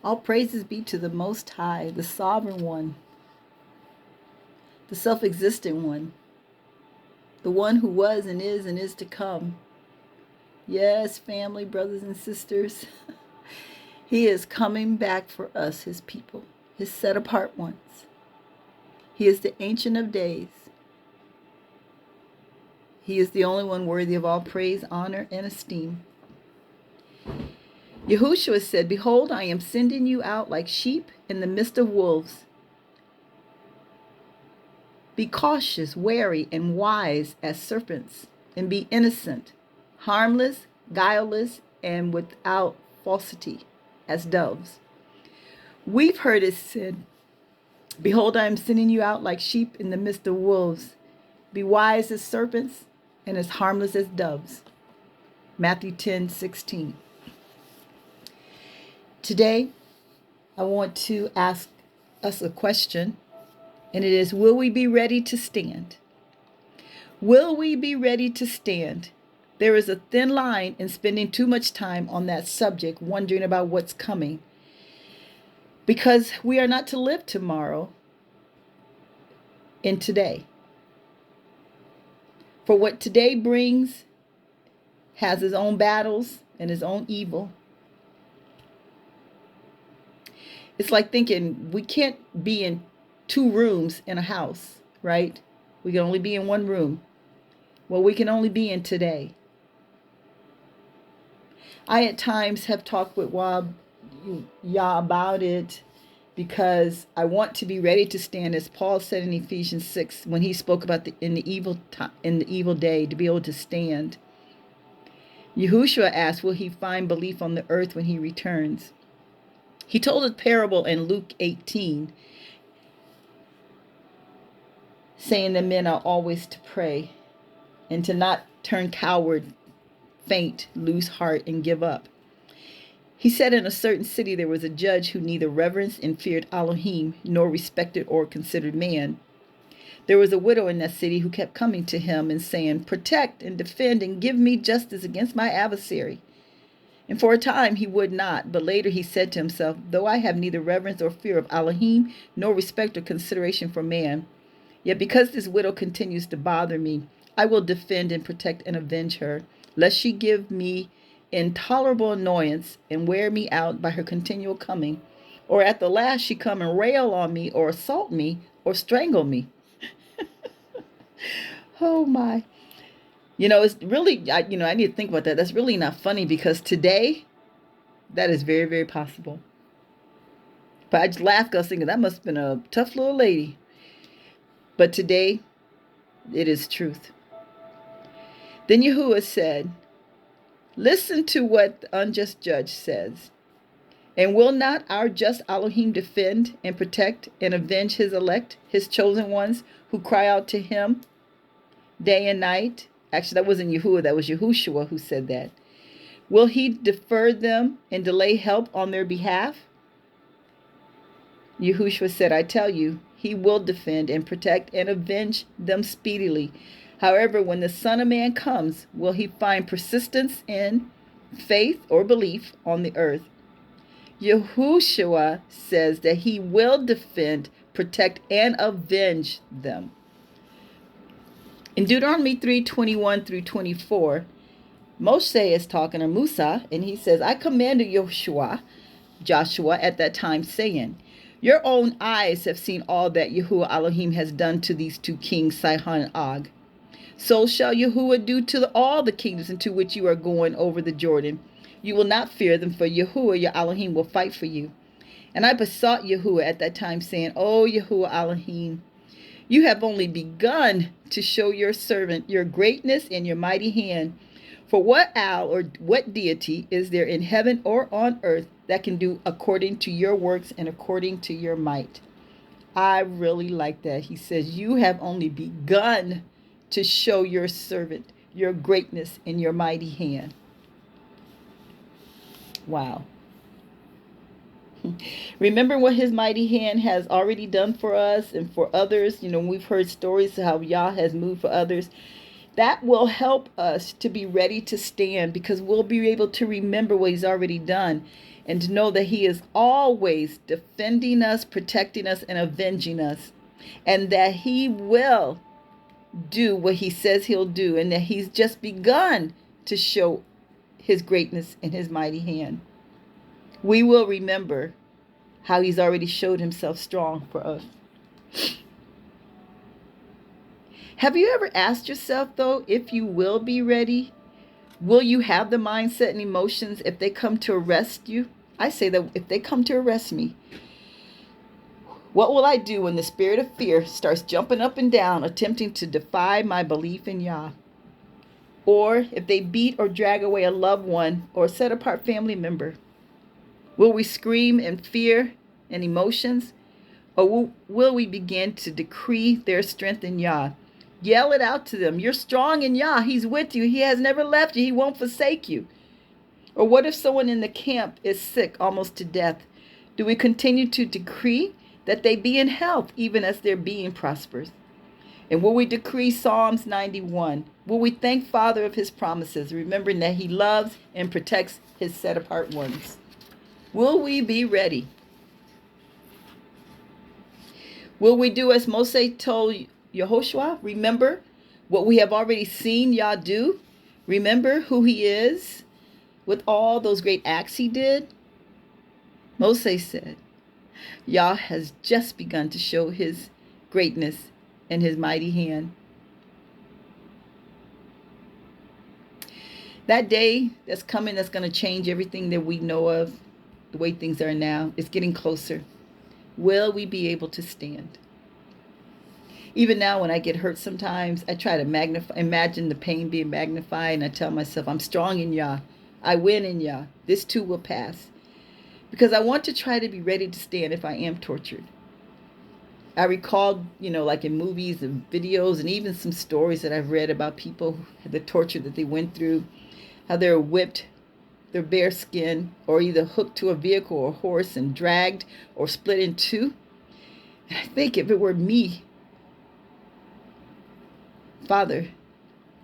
All praises be to the Most High, the Sovereign One, the self existent One, the one who was and is to come. Yes, family, brothers and sisters, He is coming back for us, His people, His set apart ones. He is the Ancient of Days. He is the only one worthy of all praise, honor, and esteem. Yahushua said, "Behold, I am sending you out like sheep in the midst of wolves. Be cautious, wary, and wise as serpents, and be innocent, harmless, guileless, and without falsity as doves." We've heard it said, "Behold, I am sending you out like sheep in the midst of wolves. Be wise as serpents and as harmless as doves." Matthew 10:16. Today, I want to ask us a question, and it is, will we be ready to stand? Will we be ready to stand? There is a thin line in spending too much time on that subject, wondering about what's coming, because we are not to live tomorrow in today. For what today brings has its own battles and its own evil. It's like thinking we can't be in two rooms in a house, right? We can only be in one room. Well, we can only be in today. I at times have talked with Yah about it because I want to be ready to stand, as Paul said in Ephesians 6 when he spoke about in the evil day, to be able to stand. Yahushua asked, will he find belief on the earth when he returns? He told a parable in Luke 18, saying that men are always to pray and to not turn coward, faint, lose heart, and give up. He said in a certain city there was a judge who neither reverenced and feared Elohim, nor respected or considered man. There was a widow in that city who kept coming to him and saying, "Protect and defend and give me justice against my adversary." And for a time he would not, but later he said to himself, "Though I have neither reverence or fear of Elohim, nor respect or consideration for man, yet because this widow continues to bother me, I will defend and protect and avenge her, lest she give me intolerable annoyance and wear me out by her continual coming, or at the last she come and rail on me or assault me or strangle me." Oh my. It's really, I need to think about that. That's really not funny, because today, that is very, very possible. But I just laughed because I was thinking that must have been a tough little lady. But today, it is truth. Then Yahuwah said, "Listen to what the unjust judge says. And will not our just Elohim defend and protect and avenge his elect, his chosen ones, who cry out to him day and night?" Actually, that wasn't Yahuwah, that was Yahushua who said that. "Will he defer them and delay help on their behalf?" Yahushua said, "I tell you, he will defend and protect and avenge them speedily. However, when the Son of Man comes, will he find persistence in faith or belief on the earth?" Yahushua says that he will defend, protect, and avenge them. In Deuteronomy 3:21 through 24, Moshe is talking to Musa, and he says, "I commanded Joshua at that time, saying, your own eyes have seen all that Yahuwah Elohim has done to these two kings, Sihon and Og. So shall Yahuwah do to all the kingdoms into which you are going over the Jordan. You will not fear them, for Yahuwah your Elohim will fight for you." And I besought Yahuwah at that time, saying, "O Yahuwah Elohim, you have only begun to show your servant your greatness and your mighty hand. For what owl or what deity is there in heaven or on earth that can do according to your works and according to your might?" I really like that. He says, you have only begun to show your servant your greatness and your mighty hand. Wow. Remember what his mighty hand has already done for us and for others. We've heard stories of how Yah has moved for others. That will help us to be ready to stand, because we'll be able to remember what he's already done. and to know that he is always defending us, protecting us, and avenging us, and that he will do what he says he'll do, and that he's just begun to show his greatness and his mighty hand. We will remember how he's already showed himself strong for us. Have you ever asked yourself, though, if you will be ready? Will you have the mindset and emotions if they come to arrest you? I say that if they come to arrest me, what will I do when the spirit of fear starts jumping up and down, attempting to defy my belief in Yah? Or if they beat or drag away a loved one or set apart family member? Will we scream in fear and emotions? Or will we begin to decree their strength in Yah? Yell it out to them. You're strong in Yah. He's with you. He has never left you. He won't forsake you. Or what if someone in the camp is sick almost to death? Do we continue to decree that they be in health even as their being prospers? And will we decree Psalms 91? Will we thank Father of his promises, remembering that he loves and protects his set apart ones? Will we be ready? Will we do as Moses told Yehoshua? Remember what we have already seen Yah do? Remember who he is with all those great acts he did? Moses said, Yah has just begun to show his greatness and his mighty hand. That day that's coming, that's going to change everything that we know of, the way things are now, is getting closer. Will we be able to stand? Even now, when I get hurt sometimes, I try to imagine the pain being magnified, and I tell myself, I'm strong in Yah. I win in Yah. This too will pass. Because I want to try to be ready to stand if I am tortured. I recall, like in movies and videos and even some stories that I've read about people, the torture that they went through, how they were whipped, their bare skin, or either hooked to a vehicle or horse and dragged or split in two. And I think if it were me, Father,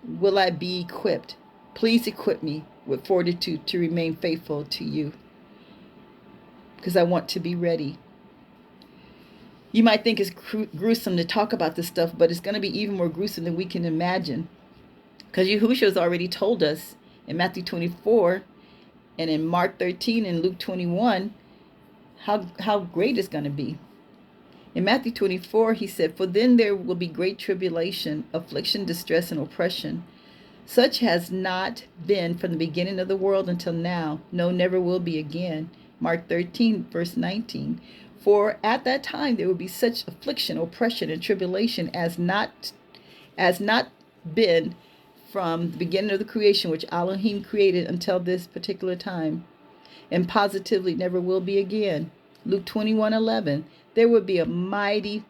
will I be equipped? Please equip me with fortitude to remain faithful to you, because I want to be ready. You might think it's gruesome to talk about this stuff, but it's going to be even more gruesome than we can imagine, because Yahushua has already told us in Matthew 24 and in Mark 13 and Luke 21 how great it's going to be. In Matthew 24, he said, For then there will be great tribulation, affliction, distress, and oppression, such has not been from the beginning of the world until now, no, never will be again. Mark 13, verse 19. For at that time there will be such affliction, oppression, and tribulation as not been from the beginning of the creation which Elohim created until this particular time, and positively never will be again. Luke 21:11. There would be mighty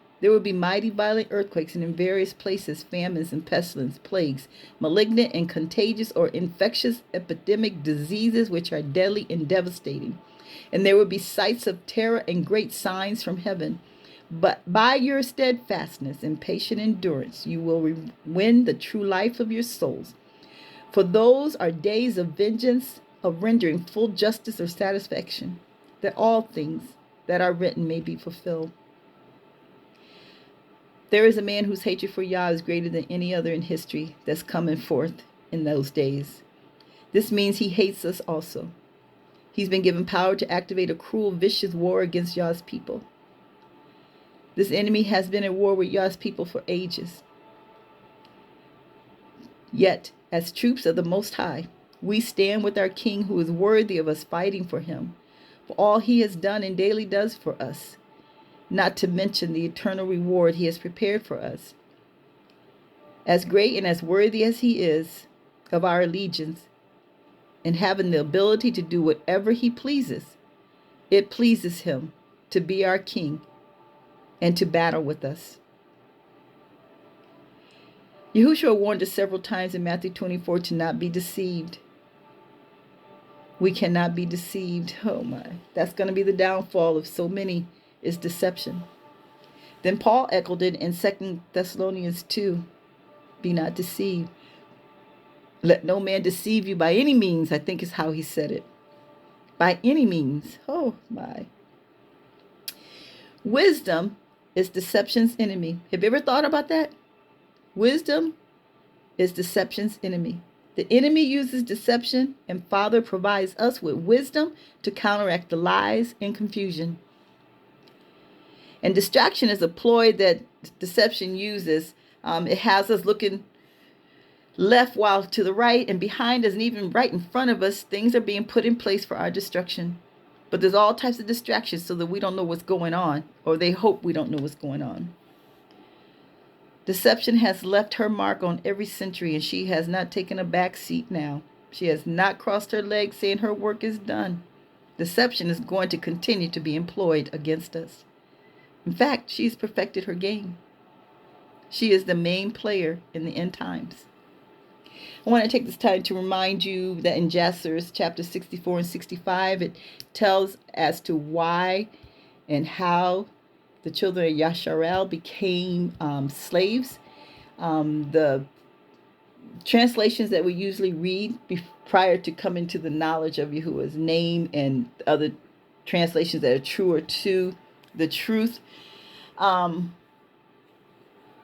violent earthquakes, and in various places famines and pestilence, plagues, malignant and contagious or infectious epidemic diseases which are deadly and devastating. And there will be sights of terror and great signs from heaven. But by your steadfastness and patient endurance, you will win the true life of your souls. For those are days of vengeance, of rendering full justice or satisfaction, that all things that are written may be fulfilled. There is a man whose hatred for Yah is greater than any other in history that's coming forth in those days. This means he hates us also. He's been given power to activate a cruel, vicious war against Yah's people. This enemy has been at war with Yah's people for ages. Yet, as troops of the Most High, we stand with our King, who is worthy of us fighting for him, for all he has done and daily does for us, not to mention the eternal reward he has prepared for us. As great and as worthy as he is of our allegiance, and having the ability to do whatever he pleases, it pleases him to be our King and to battle with us. Yahushua warned us several times in Matthew 24 to not be deceived. We cannot be deceived. Oh my, that's going to be the downfall of so many, is deception. Then Paul echoed it in 2 Thessalonians 2, be not deceived. Let no man deceive you by any means, I think is how he said it. by any means. Oh my. Wisdom is deception's enemy. Have you ever thought about that? Wisdom is deception's enemy. The enemy uses deception, and Father provides us with wisdom to counteract the lies and confusion. And distraction is a ploy that deception uses. It has us looking left while to the right and behind us, and even right in front of us, things are being put in place for our destruction. But there's all types of distractions so that we don't know what's going on, or they hope we don't know what's going on. Deception has left her mark on every century, and she has not taken a back seat now. She has not crossed her legs saying her work is done. Deception is going to continue to be employed against us. In fact, she's perfected her game. She is the main player in the end times. I want to take this time to remind you that in Jasher chapter 64 and 65, it tells as to why and how the children of Yasharel became slaves. The translations that we usually read prior to coming to the knowledge of Yahuwah's name and other translations that are truer to the truth,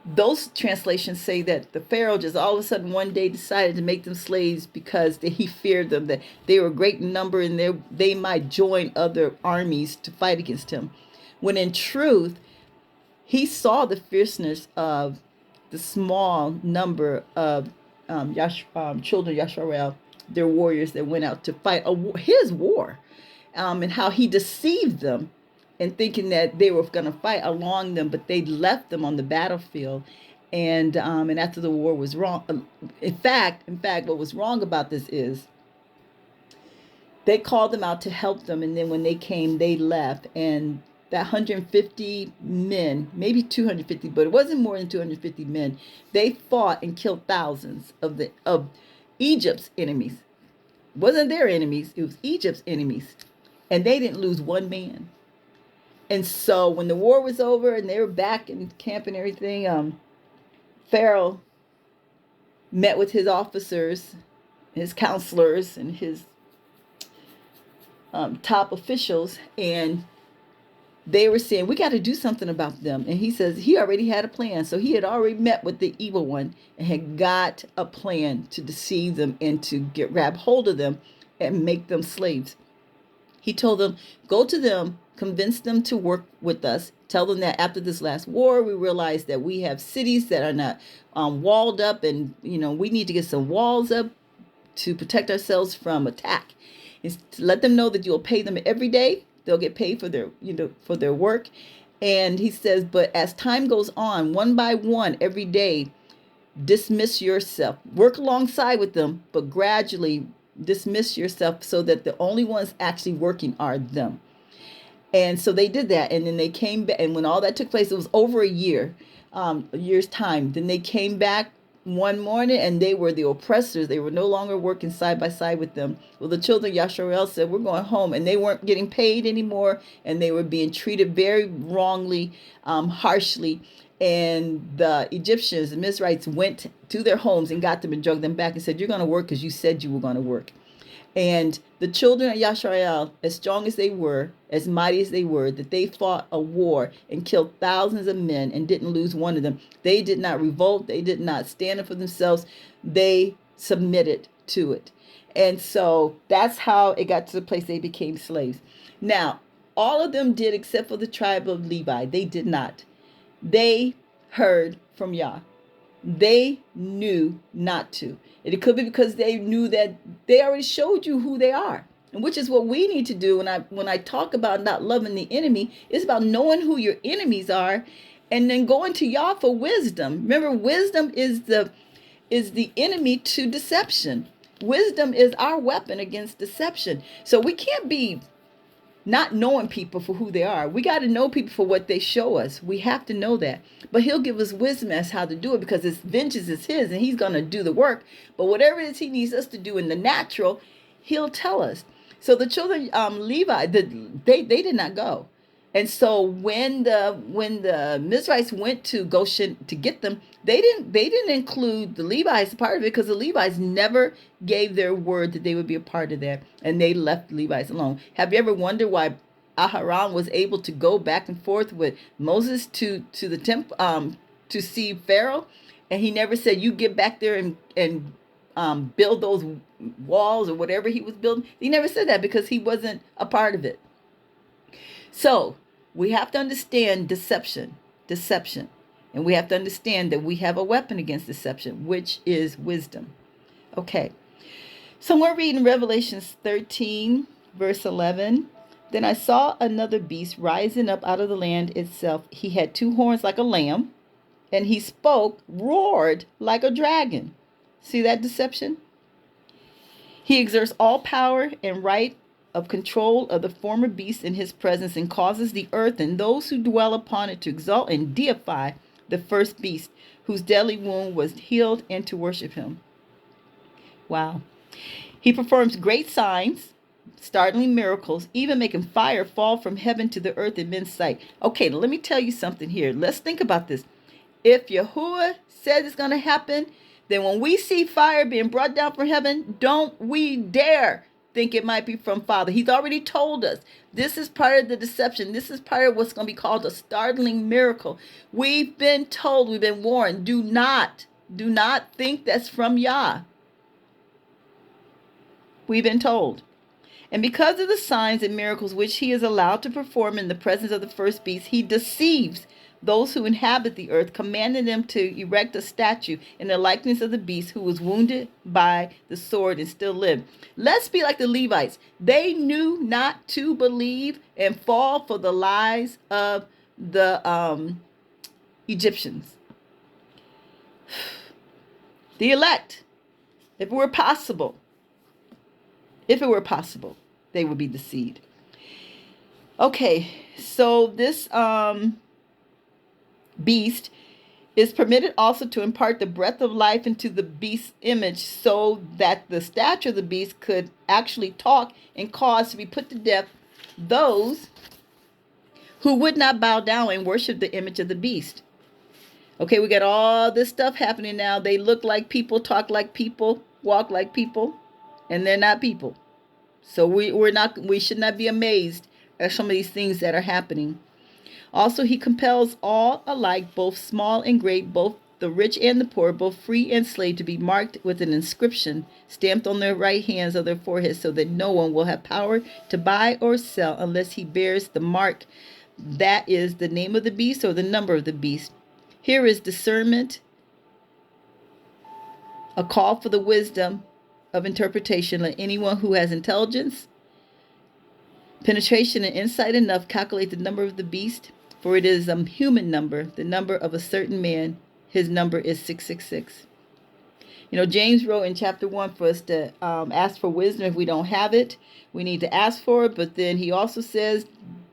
those translations say that the Pharaoh just all of a sudden one day decided to make them slaves because he feared them, that they were a great number and they might join other armies to fight against him. When in truth, he saw the fierceness of the small number of children of Yasharel, their warriors that went out to fight his war, and how he deceived them and thinking that they were going to fight along them, but they left them on the battlefield. And after the war was wrong, in fact, what was wrong about this is they called them out to help them, and then when they came, they left. And that 150 men, maybe 250, but it wasn't more than 250 men. They fought and killed thousands of Egypt's enemies. It wasn't their enemies; it was Egypt's enemies, and they didn't lose one man. And so when the war was over and they were back in camp and everything, Pharaoh met with his officers, his counselors, and his top officials, and they were saying, we got to do something about them. And he says he already had a plan. So he had already met with the evil one and had got a plan to deceive them and to grab hold of them and make them slaves. He told them, go to them, convince them to work with us. Tell them that after this last war, we realized that we have cities that are not walled up, and we need to get some walls up to protect ourselves from attack. Is to let them know that you'll pay them every day. They'll get paid for their work. And he says, but as time goes on, one by one, every day, dismiss yourself. Work alongside with them, but gradually dismiss yourself so that the only ones actually working are them. And so they did that. And then they came back. And when all that took place, it was over a year's time. Then they came back one morning and they were the oppressors. They were no longer working side by side with them. Well, the children of Yasharel said, we're going home. And they weren't getting paid anymore. And they were being treated very wrongly, harshly. And the Egyptians, the Mizrahites, went to their homes and got them and drug them back and said, you're going to work because you said you were going to work. And the children of Yasharel, as strong as they were, as mighty as they were, that they fought a war and killed thousands of men and didn't lose one of them. They did not revolt. They did not stand up for themselves. They submitted to it. And so that's how it got to the place they became slaves. Now, all of them did except for the tribe of Levi. They did not. They heard from Yah. They knew not to. And it could be because they knew that they already showed you who they are. And which is what we need to do. When I talk about not loving the enemy, it's about knowing who your enemies are and then going to Yah for wisdom. Remember, wisdom is the enemy to deception. Wisdom is our weapon against deception. So we can't be not knowing people for who they are. We got to know people for what they show us. We have to know that. But he'll give us wisdom as how to do it because his vengeance is his and he's going to do the work. But whatever it is he needs us to do in the natural, he'll tell us. So the children Levi, they did not go. And so when the Mizrahites went to Goshen to get them, they didn't include the Levites as part of it, because the Levites never gave their word that they would be a part of that, and they left the Levites alone. Have you ever wondered why Aharon was able to go back and forth with Moses to the temple, to see Pharaoh, and he never said, "You get back there and build those walls," or whatever he was building? He never said that because he wasn't a part of it. So we have to understand deception. And we have to understand that we have a weapon against deception, which is wisdom. Okay. So we're reading Revelations 13, verse 11. Then I saw another beast rising up out of the land itself. He had two horns like a lamb, and he spoke, roared like a dragon. See that deception? He exerts all power and right of control of the former beast in his presence, and causes the earth and those who dwell upon it to exalt and deify the first beast, whose deadly wound was healed, and to worship him. Wow. He performs great signs, startling miracles, even making fire fall from heaven to the earth in men's sight. Okay, let me tell you something here. Let's think about this. If Yahuwah says it's going to happen, then when we see fire being brought down from heaven, don't we dare think it might be from Father. He's already told us. This is part of the deception. This is part of what's going to be called a startling miracle. We've been told, we've been warned, do not think that's from Yah. We've been told. And because of the signs and miracles which he is allowed to perform in the presence of the first beast, he deceives those who inhabit the earth, commanding them to erect a statue in the likeness of the beast, who was wounded by the sword and still lived. Let's be like the Levites. They knew not to believe and fall for the lies of the Egyptians. The elect, if it were possible, they would be deceived. Okay, so this beast is permitted also to impart the breath of life into the beast's image, so that the statue of the beast could actually talk and cause to be put to death those who would not bow down and worship the image of the beast. Okay, we got all this stuff happening now. They look like people, talk like people, walk like people, and they're not people. So we should not be amazed at some of these things that are happening. Also, he compels all alike, both small and great, both the rich and the poor, both free and slave, to be marked with an inscription stamped on their right hands of their foreheads, so that no one will have power to buy or sell unless he bears the mark, that is the name of the beast or the number of the beast. Here is discernment, a call for the wisdom of interpretation. Let anyone who has intelligence, penetration, and insight enough calculate the number of the beast, for it is a human number, the number of a certain man. His number is 666. James wrote in chapter 1 for us to ask for wisdom. If we don't have it, we need to ask for it. But then he also says,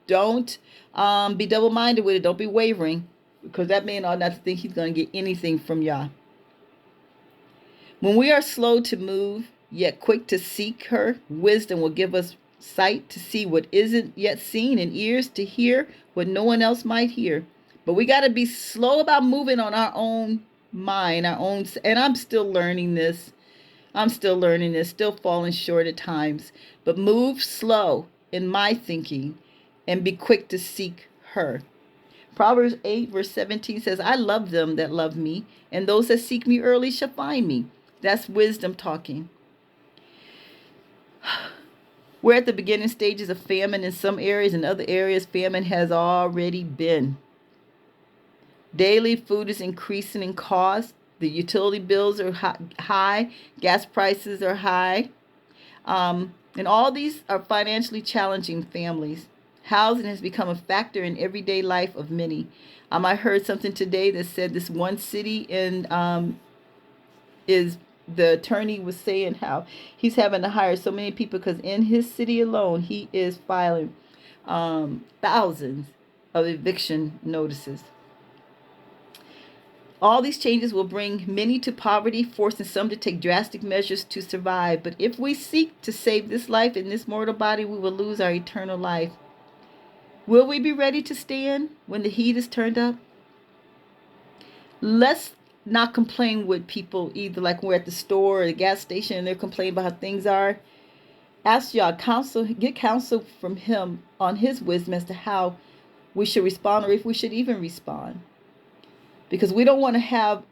don't be double-minded with it. Don't be wavering, because that man ought not to think he's going to get anything from Yah. When we are slow to move, yet quick to seek her, wisdom will give us sight to see what isn't yet seen, and ears to hear what no one else might hear. But we got to be slow about moving on our own mind, and I'm still learning this. Still falling short at times. But move slow in my thinking and be quick to seek her. Proverbs 8 verse 17 says, I love them that love me, and those that seek me early shall find me. That's wisdom talking. We're at the beginning stages of famine in some areas. In other areas, famine has already been. Daily food is increasing in cost. The utility bills are high. Gas prices are high. And all these are financially challenging families. Housing has become a factor in everyday life of many. I heard something today that said this one city the attorney was saying how he's having to hire so many people because in his city alone, he is filing thousands of eviction notices. All these changes will bring many to poverty, forcing some to take drastic measures to survive. But if we seek to save this life in this mortal body, we will lose our eternal life. Will we be ready to stand when the heat is turned up? Let's not complain with people either, like we're at the store or the gas station and they're complaining about how things are. Ask y'all counsel, get counsel from him on his wisdom as to how we should respond, or if we should even respond. Because we don't want to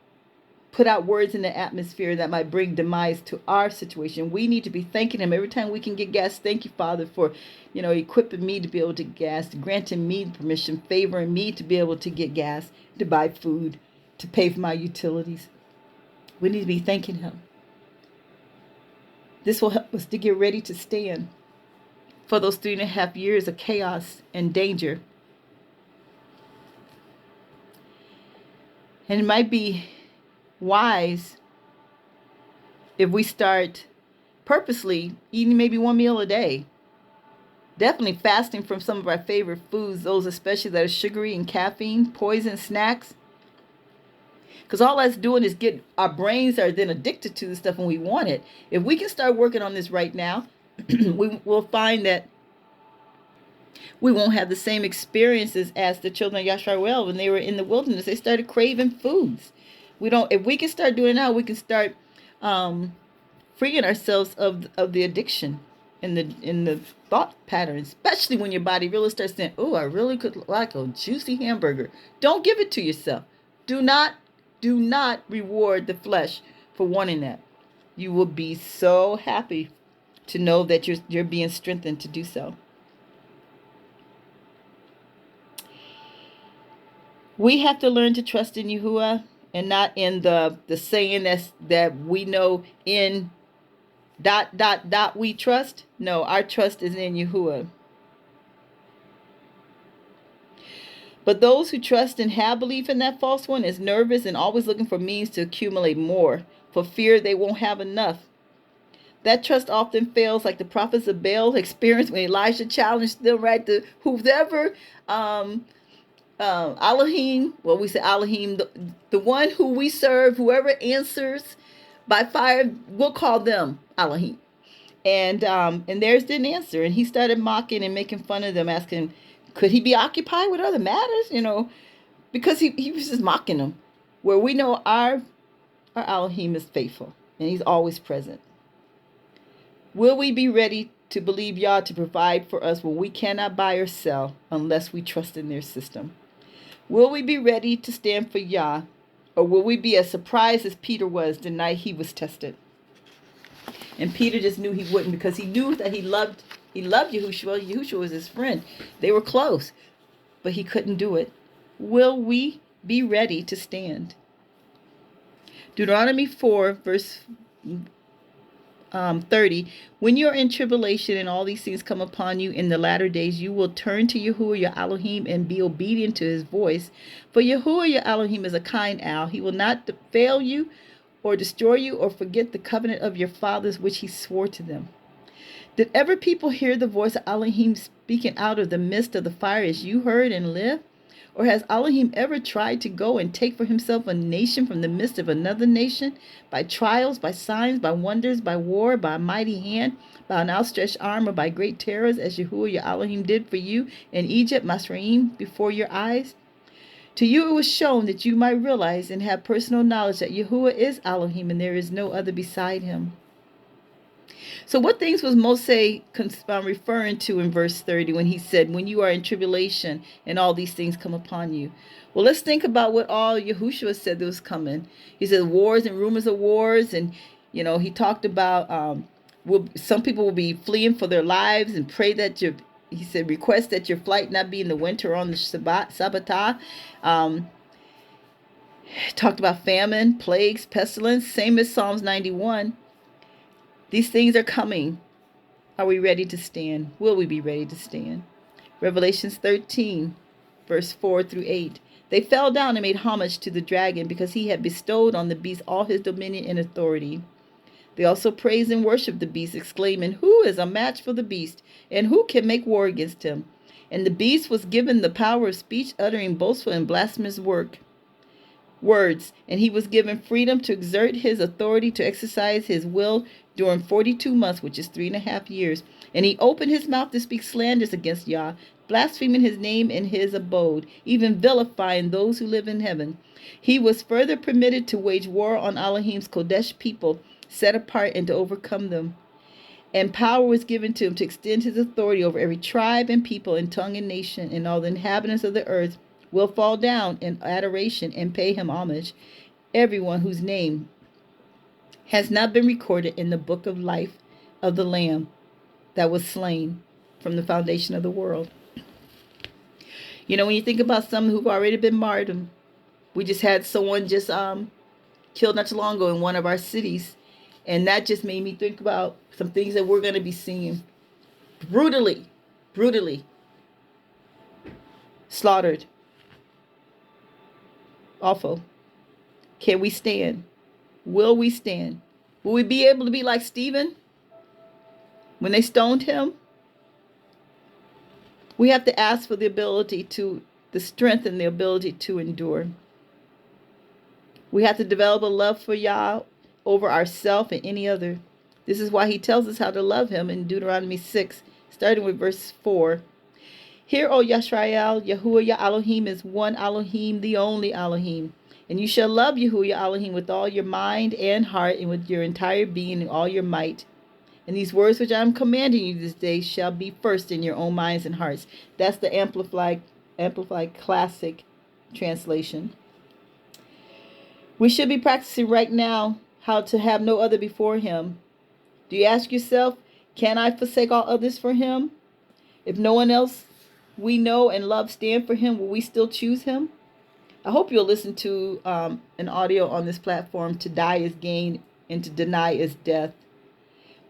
put out words in the atmosphere that might bring demise to our situation. We need to be thanking him every time we can get gas. Thank you, Father, for, equipping me to be able to get gas, granting me permission, favoring me to be able to get gas, to buy food, to pay for my utilities. We need to be thanking him. This will help us to get ready to stand for those 3.5 years of chaos and danger. And it might be wise if we start purposely eating maybe one meal a day. Definitely fasting from some of our favorite foods, those especially that are sugary and caffeine, poison snacks. Because all that's doing is our brains are then addicted to the stuff when we want it. If we can start working on this right now, we'll find that we won't have the same experiences as the children of Yasharel when they were in the wilderness. They started craving foods. If we can start doing it now, we can start freeing ourselves of the addiction and the thought patterns, especially when your body really starts saying, oh, I really could like a juicy hamburger. Don't give it to yourself. Do not reward the flesh for wanting that. You will be so happy to know that you're being strengthened to do so. We have to learn to trust in Yahuwah and not in the saying that we know in ... we trust. No, our trust is in Yahuwah. But those who trust and have belief in that false one is nervous and always looking for means to accumulate more, for fear they won't have enough. That trust often fails, like the prophets of Baal experienced when Elijah challenged them, right? Whoever Elohim, well, we say Elohim, the one who we serve, whoever answers by fire, we'll call them Elohim. And theirs didn't answer. And he started mocking and making fun of them, asking, could he be occupied with other matters? Because he was just mocking them. Where we know our Elohim is faithful and he's always present. Will we be ready to believe Yah to provide for us when we cannot buy or sell unless we trust in their system? Will we be ready to stand for Yah, or will we be as surprised as Peter was the night he was tested? And Peter just knew he wouldn't, because he knew that he loved Yahushua. Yahushua was his friend. They were close, but he couldn't do it. Will we be ready to stand? Deuteronomy 4, verse 30, when you are in tribulation and all these things come upon you in the latter days, you will turn to Yahuwah your Elohim and be obedient to his voice. For Yahuwah your Elohim is a kind owl. He will not fail you or destroy you or forget the covenant of your fathers which he swore to them. Did ever people hear the voice of Elohim speaking out of the midst of the fire as you heard and lived? Or has Elohim ever tried to go and take for himself a nation from the midst of another nation, by trials, by signs, by wonders, by war, by a mighty hand, by an outstretched arm, or by great terrors, as Yahuwah your Elohim did for you in Egypt, Masraim, before your eyes? To you it was shown that you might realize and have personal knowledge that Yahuwah is Elohim and there is no other beside him. So what things was Moshe referring to in verse 30 when he said, when you are in tribulation and all these things come upon you? Well, let's think about what all Yahushua said that was coming. He said wars and rumors of wars. And, he talked about some people will be fleeing for their lives and pray that he said, request that your flight not be in the winter on the Sabbath. Talked about famine, plagues, pestilence, same as Psalms 91. These things are coming. Are we ready to stand? Will we be ready to stand? Revelations 13, verse 4 through 8. They fell down and made homage to the dragon because he had bestowed on the beast all his dominion and authority. They also praised and worshiped the beast, exclaiming, who is a match for the beast, and who can make war against him? And the beast was given the power of speech, uttering boastful and blasphemous work. words, and he was given freedom to exert his authority to exercise his will during 42 months, which is 3.5 years. And he opened his mouth to speak slanders against Yah, blaspheming his name in his abode, even vilifying those who live in heaven. He was further permitted to wage war on Elohim's Kodesh people, set apart, and to overcome them. And power was given to him to extend his authority over every tribe and people and tongue and nation, and all the inhabitants of the earth will fall down in adoration and pay him homage. Everyone whose name has not been recorded in the book of life of the Lamb that was slain from the foundation of the world. You know, when you think about some who've already been martyred, we just had someone just killed not too long ago in one of our cities. And that just made me think about some things that we're going to be seeing brutally slaughtered. Awful. Can we stand? Will we stand? Will we be able to be like Stephen when they stoned him? We have to ask for the strength and the ability to endure. We have to develop a love for Yah over ourselves and any other. This is why he tells us how to love him in Deuteronomy 6, starting with verse 4. Hear, O Yisrael, Yahuwah Yah Elohim is one Elohim, the only Elohim. And you shall love Yahuwah Yah Elohim with all your mind and heart, and with your entire being and all your might. And these words which I am commanding you this day shall be first in your own minds and hearts. That's the Amplified Classic translation. We should be practicing right now how to have no other before him. Do you ask yourself, can I forsake all others for him? If no one else we know and love stand for him, will we still choose him? I hope you'll listen to an audio on this platform, To Die is Gain and To Deny is Death.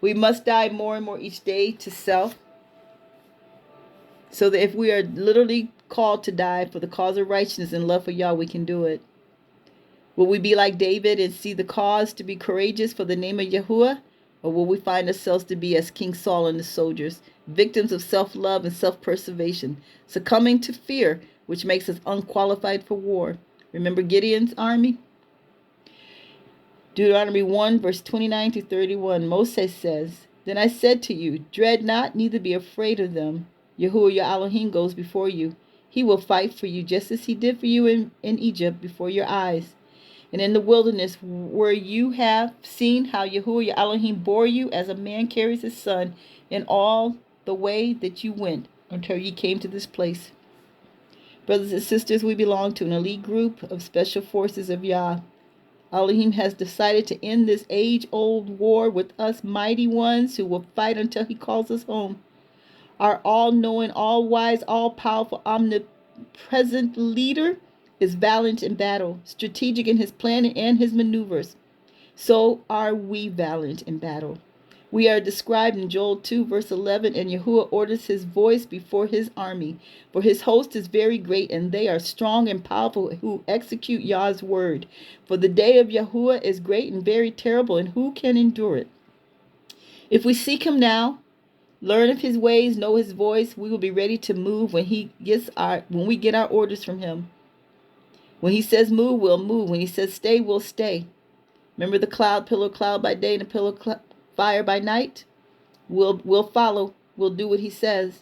We must die more and more each day to self, so that if we are literally called to die for the cause of righteousness and love for Yah, we can do it. Will we be like David and see the cause to be courageous for the name of Yahuwah? Or will we find ourselves to be as King Saul and the soldiers, victims of self-love and self-preservation, succumbing to fear, which makes us unqualified for war? Remember Gideon's army? Deuteronomy 1, verse 29 to 31, Moses says, Then I said to you, dread not, neither be afraid of them. Yahuwah your Elohim goes before you. He will fight for you, just as he did for you in Egypt before your eyes. And in the wilderness, where you have seen how Yahuwah your Elohim bore you as a man carries his son in all the way that you went until you came to this place. Brothers and sisters, we belong to an elite group of special forces of Yah. Elohim has decided to end this age-old war with us mighty ones who will fight until he calls us home. Our all-knowing, all-wise, all-powerful, omnipresent leader is valiant in battle, strategic in his planning and his maneuvers. So are we valiant in battle. We are described in Joel 2, verse 11, and Yahuwah orders his voice before his army. For his host is very great, and they are strong and powerful who execute Yah's word. For the day of Yahuwah is great and very terrible, and who can endure it? If we seek him now, learn of his ways, know his voice, we will be ready to move when we get our orders from him. When he says move, we'll move. When he says stay, we'll stay. Remember the pillar cloud by day and the pillar fire by night? We'll follow. We'll do what he says.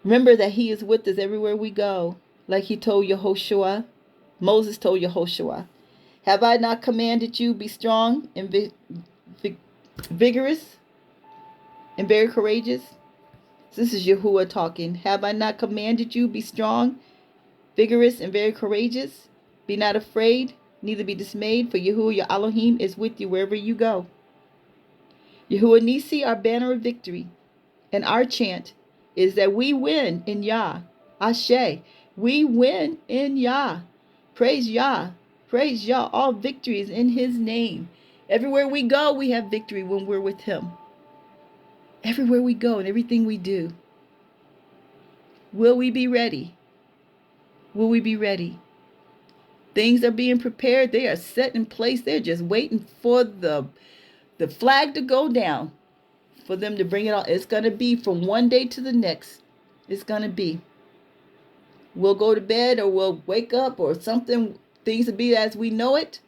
Remember that he is with us everywhere we go, like he told Yehoshua. Moses told Yehoshua, have I not commanded you, be strong and vigorous and very courageous? This is Yahuwah talking. Have I not commanded you, be strong, vigorous, and very courageous? Be not afraid, neither be dismayed, for Yahuwah your Elohim is with you wherever you go. Yahuwah Nisi, our banner of victory, and our chant is that we win in Yah. Ashe. We win in Yah. Praise Yah. Praise Yah. All victory is in his name. Everywhere we go, we have victory when we're with him. Everywhere we go and everything we do. Will we be ready? Will we be ready? Things are being prepared. They are set in place. They're just waiting for the flag to go down, for them to bring it all. It's going to be from one day to the next. It's going to be. We'll go to bed or we'll wake up or something. things will be as we know it,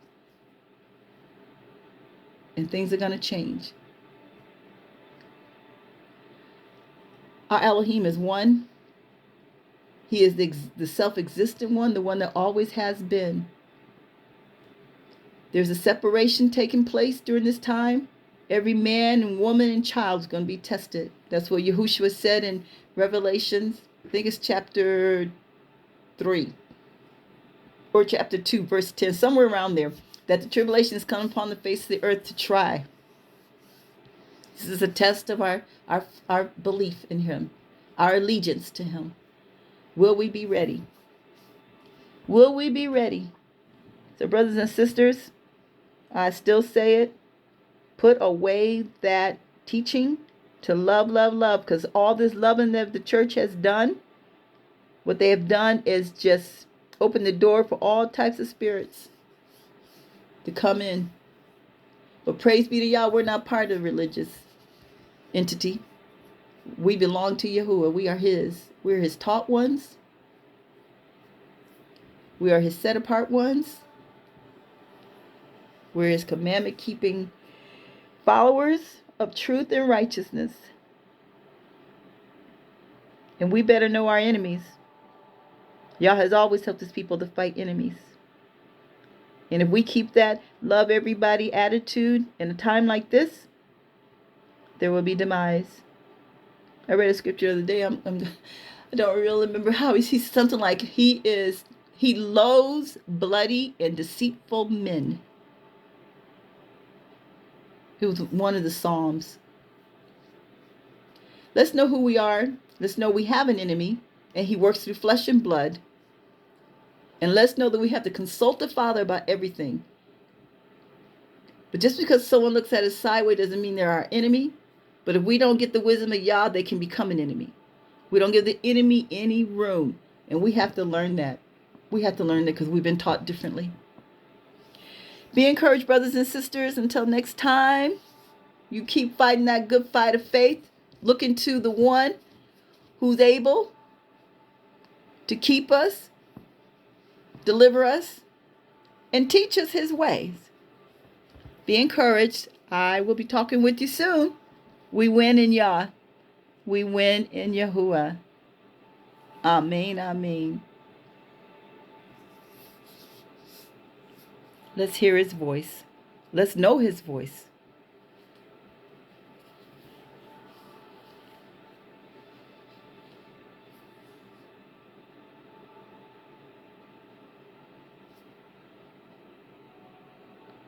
and things are going to change. Our Elohim is one. He is the self-existent one, the one that always has been. There's a separation taking place during this time. Every man and woman and child is going to be tested. That's what Yahushua said in Revelations, I think it's chapter 3 or chapter 2, verse 10, somewhere around there, that the tribulation is coming upon the face of the earth to try. This is a test of our belief in him, our allegiance to him. Will we be ready? Will we be ready? So, brothers and sisters, I still say it. Put away that teaching to love, love, love, because all this loving that the church has done, what they have done is just open the door for all types of spirits to come in. But praise be to Yah, we're not part of a religious entity. We belong to Yahuwah. We are his. We're his taught ones. We are his set apart ones. We're his commandment keeping followers of truth and righteousness. And we better know our enemies. Yah has always helped his people to fight enemies. And if we keep that love everybody attitude in a time like this, there will be demise. I read a scripture the other day. I don't really remember how. He sees something like he loathes bloody and deceitful men. It was one of the Psalms. Let's know who we are. Let's know we have an enemy, and he works through flesh and blood. And let's know that we have to consult the Father about everything. But just because someone looks at us sideways doesn't mean they're our enemy. But if we don't get the wisdom of Yah, they can become an enemy. We don't give the enemy any room. And we have to learn that. We have to learn that because we've been taught differently. Be encouraged, brothers and sisters. Until next time, you keep fighting that good fight of faith. Look into the one who's able to keep us, deliver us, and teach us his ways. Be encouraged. I will be talking with you soon. We win in Yah. We win in Yahuwah. Amen, amen. Let's hear his voice. Let's know his voice.